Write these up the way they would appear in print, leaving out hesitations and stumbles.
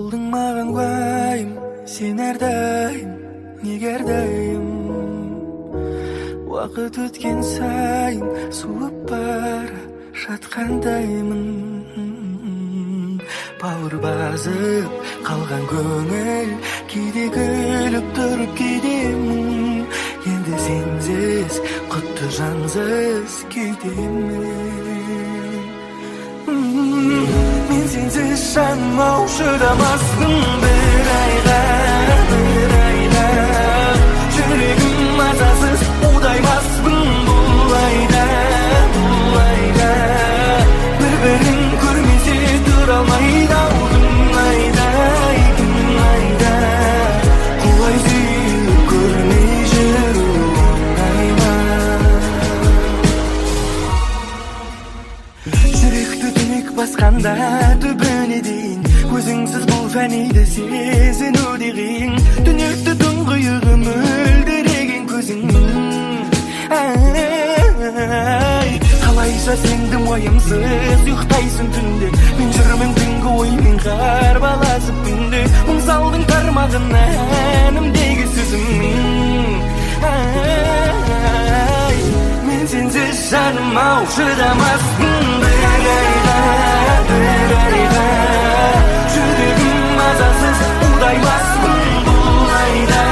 Болдың маған уайым, сен әрдайым, неге әрдайым. Уақыт өткен сайын суып бара жатқандаймын. Бауыр басып қалған көңіл, кейде күліп тұрып кейде мұң. Енді сенсіз құтты жансыз күйдемін. Мен сенсіз жаным ау шыдамаспын бір айға. Жүрегім мазасыз удаймаспын бұл айда. Бір-бірін көрмесе тұра алмайды ау күн айда. Құлай сүйіп көрмей жүру оңай ма? Жүректі түнек басқанда түбіне дейін, көзіңсіз бұл фәниді сезіну де қиын. Түнекті тұңғиығы мөлдіреген көзіңнің. Қалайша сендің уайымсыз ұйықтайсың түнде. Мен жүрмін түнгі оймен қарбаласып күнде. Мұң салдың қармағына әнімдегі сөзімнің. Мен сенсіз жаным ау шыдамаспын бір айға. Жүрегім мазасыз удаймаспын бұл айда.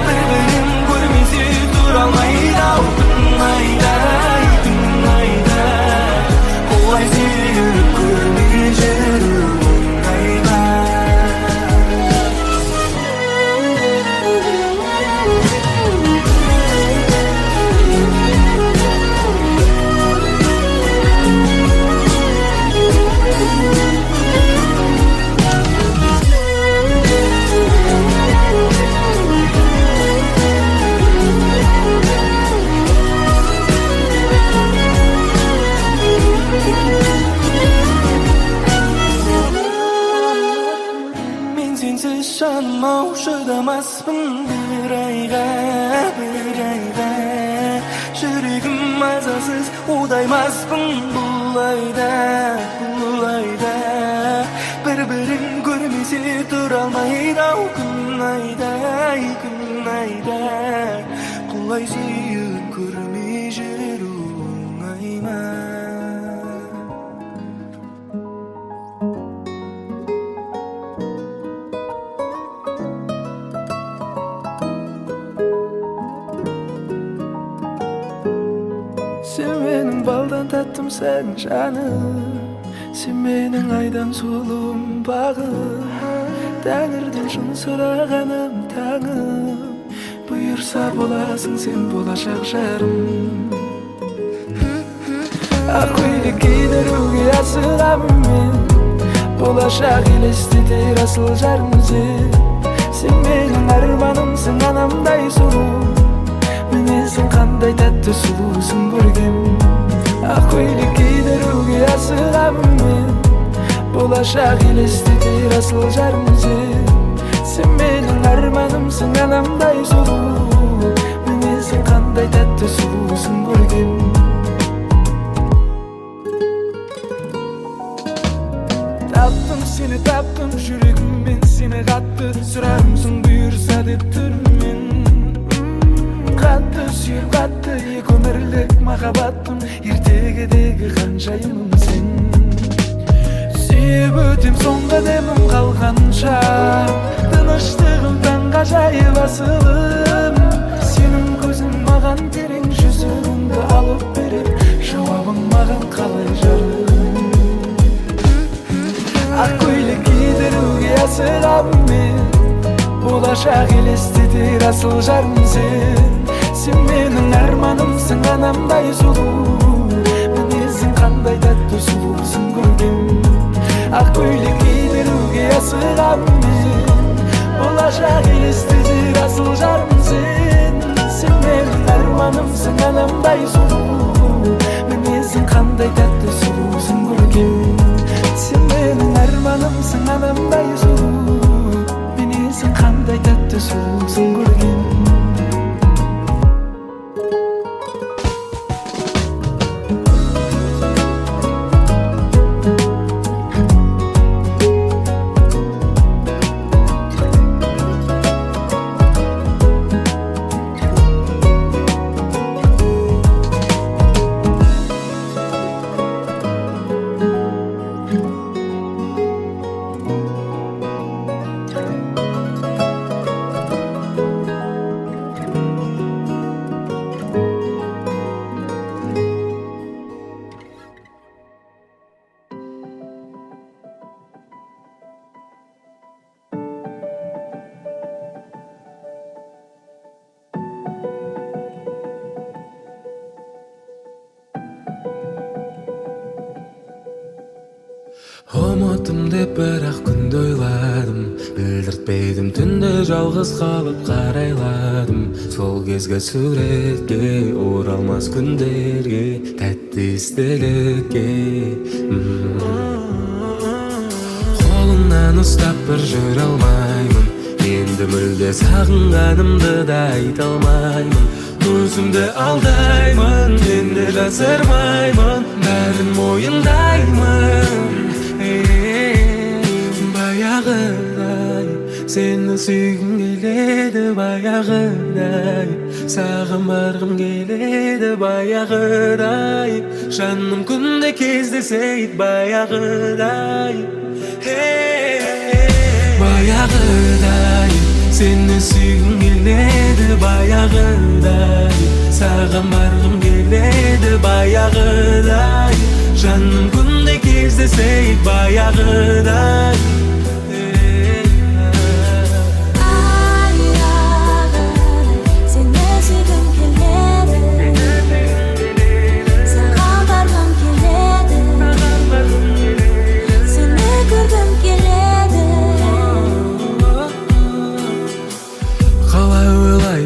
Бір-бірін көрмесе тұра алмайды ау күн айда. Құлай сүйіп көрмей жүру оңай ма? Мен сенсіз жаным ау шыдамаспын бір айға. Жүрегім мазасыз удаймаспын бұл айда. Бір-бірін көрмесе тұра алмайды ау күн айда. Құлай сүйіп көрмей жүру оңай ма? Сен менің балдан таттым сән жаным, сен менің айдан сұлуым бағым. Тәңірден шын сұрағаным таңым, бұйырса боласың сен болашақ жарым. Ақ көйлек кидіруге асығамын мен, болашақ елестетер асыл жарым сен. Сен менің арманымсың анамдай сұлу, мінезің қандай тәтті сұлусың көргем. Ақ көйлек кидіруге асығамын мен, болашақ елестетер асыл жарым сен. Сен менің арманымсың анамдай сұлу, мінезің қандай тәтті сұлусың көргем. Таптым сені таптым, жүрегіммен сені қатты сұрарымсың бұйырса деп тұрмын. Қатты сүйіп қатты екі өмірлік махаббаттым, ертегідегі ханшайымым сен. Сүйіп өтем соңғы демім қалғанша, тыныштығым таңғажайып асылым. Сенің көзің маған терең, жүзігіңді алып берем, жауабың маған қалай жарым. Ақ көйлек кидіруге асығамын мен, болашақ елестетер асыл жарым сен. Сен менің арманымсың анамдай сұлу, мінезің қандай тәтті сұлусың көргем. Ақ көйлек кидіруге асығамын мен, болашақ елестетер асыл жарым сен. Сен менің арманымсың анамдай сұлу, мінезің қандай тәтті сұлусың көргем. Сен менің арманымсың анамдай сұлу, мінезің қандай тәтті сұлусың көргем. ұнаттым деп бірақ күнде ойладым, білдіртпейдім түнде жалғыз қалып қарайладым. Сол кезге суретке, оралмас күндерге, тәтті естелікке. Қолымнан ұстап бір жүре алмаймын, енді мүлде сағынғанымды да айта алмаймын. Өзімді алдаймын, енді жасырмаймын, бәрін мойындаймын. Баяғыдай сені сүйгім келеді, баяғыдай саған барғым келеді, баяғыдай жаным күнде кездесейік, баяғыдай. Баяғыдай сені сүйгім келеді, баяғыдай саған барғым келеді, баяғыдай жаным күнде кездесейік, баяғыдай.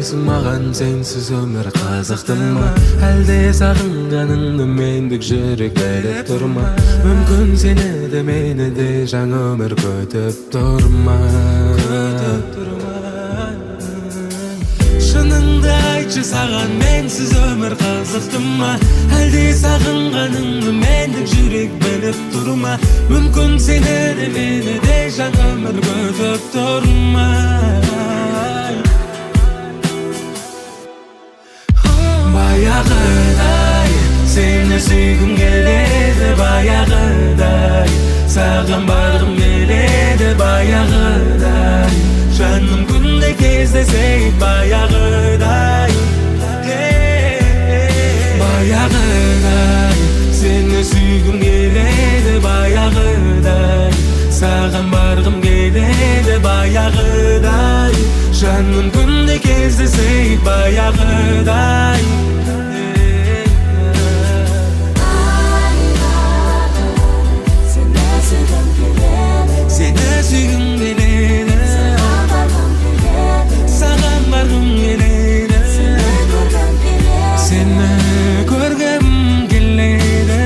Маған сенсіз өмір қызықты ма, әлде сағынғаныңды мендік жүрек біліп тұр ма? Мүмкін сені де мені де жаңа өмір күтіп тұр ма? Шыныңды айтшы, саған менсіз өмір қызықты ма, әлде сағынғаныңды мендік жүрек біліп тұр ма? Мүмкін сені де мені де жаңа өмір күтіп тұр ма? Баяғыдай сені сүйгім келеді, баяғыдай саған барғым келеді, баяғыдай жаным күнде кездесейік, баяғыдай. Баяғыдай сені сүйгім келеді, баяғыдай саған барғым келеді, баяғыдай жаным күнде кездесейік, баяғыдай. Сені сүйгім келеді, саған барғым келеді, сені көргім келеді.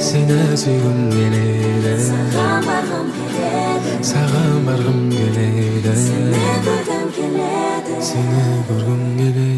Сені сүйгім келеді, саған барғым келеді, сені көргім келеді.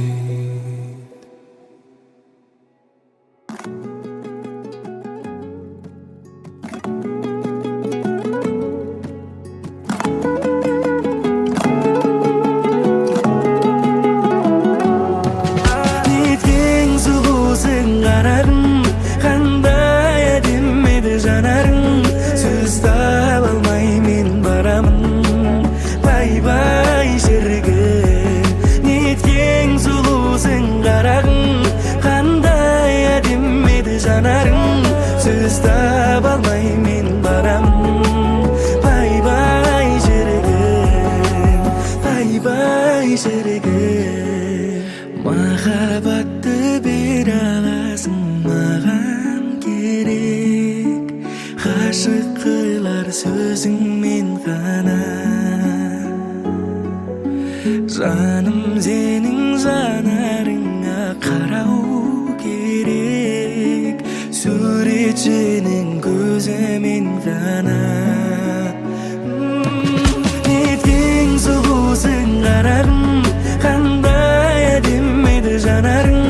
Махаббатты бере аласың маған керек, ғашық қылар сөзіңмен ғана. Жаным сенің жанарыңа қарау керек, суретшінің көзімен ғана. Неткен сұлусың қарағым, қандай әдемі еді жанарың,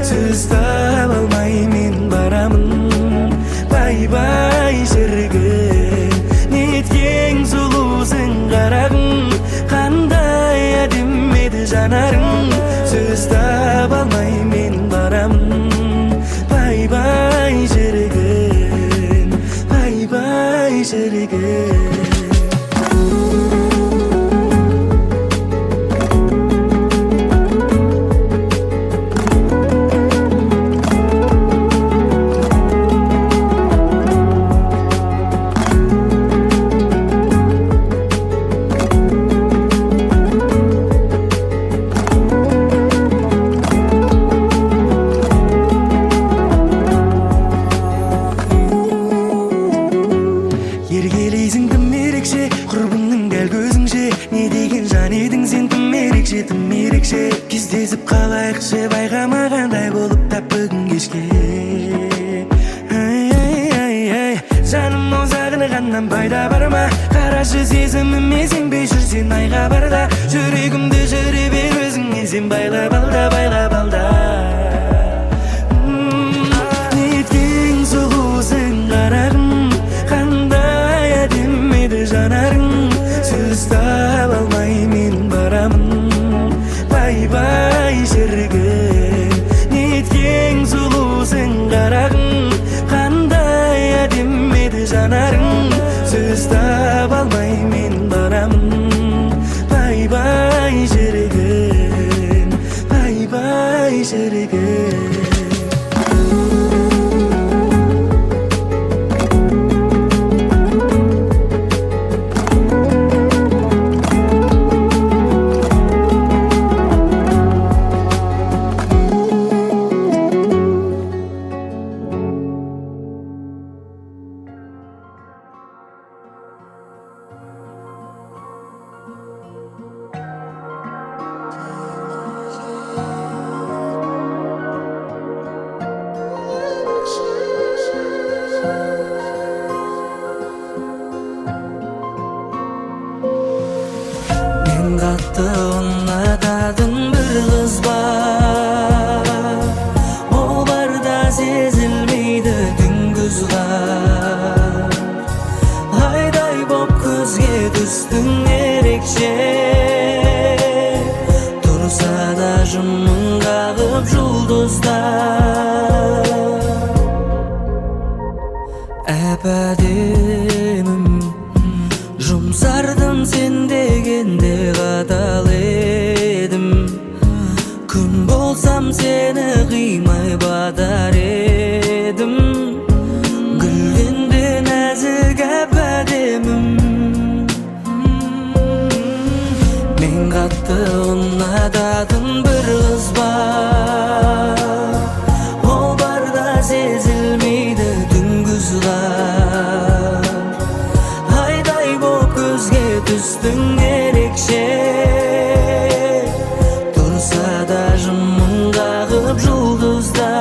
сөз таба алмай мен барамын. Бай-бай шіркін, неткен сұлусың қарағым, қандай әдемі еді жанарың, сөз таба алмай мен барамын. Бай-бай шіркін, бай-бай шіркін. жанымнан пайда бар ма? Қарашы сезіміме сенбей жүрсен айға барда, жүрегімді жүре бер өзіңе сен байлап алда, байлап алда. Неткен сұлусың қарағым, қандай әдемі еді жанарың, сөз таба алмай мен барамын, бай-бай шіркін. Неткен сұлусың қарағым, қандай әдемі еді жанарың, сөз таба алмай мен барамын, бай-бай шіркін, бай-бай шіркін. Қатты ұнататын бір қыз бар, ол барда сезілмейді түнгіз қар. Айдай боп көзге түстің ерекше, тұрса да жымың қағып жұлдыздар. Әп-әдемім, жұмсардым сен дегенде қатал едім. Күн болсам сені қимай батар едім. Гүлденде нәзік әп-әдемім. Мен қатты ұнататын бір қыз бар, ол барда сезілмейді түнгіз қар. Айдай боп көзге түстің ерекше, тұрса да жымың қағып жұлдыздар.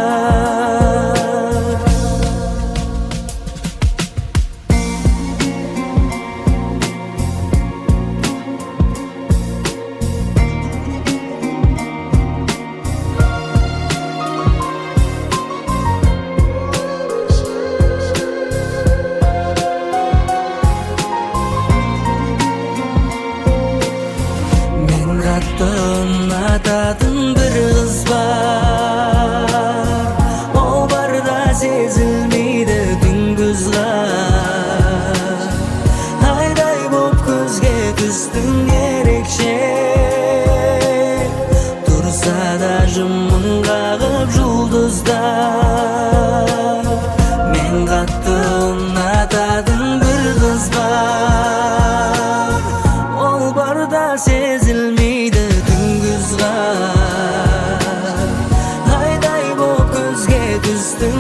Ұнататын бір қыз бар, ол барда сезілмейді түнгіз қар. Айдай боп көзге түстің ерекше, тұрса да жымың қағып жұлдыздар. Мен қатты ұнататын бір қыз бар, ол барда сезілмейді түнгіз қар. Айдай боп көзге түстің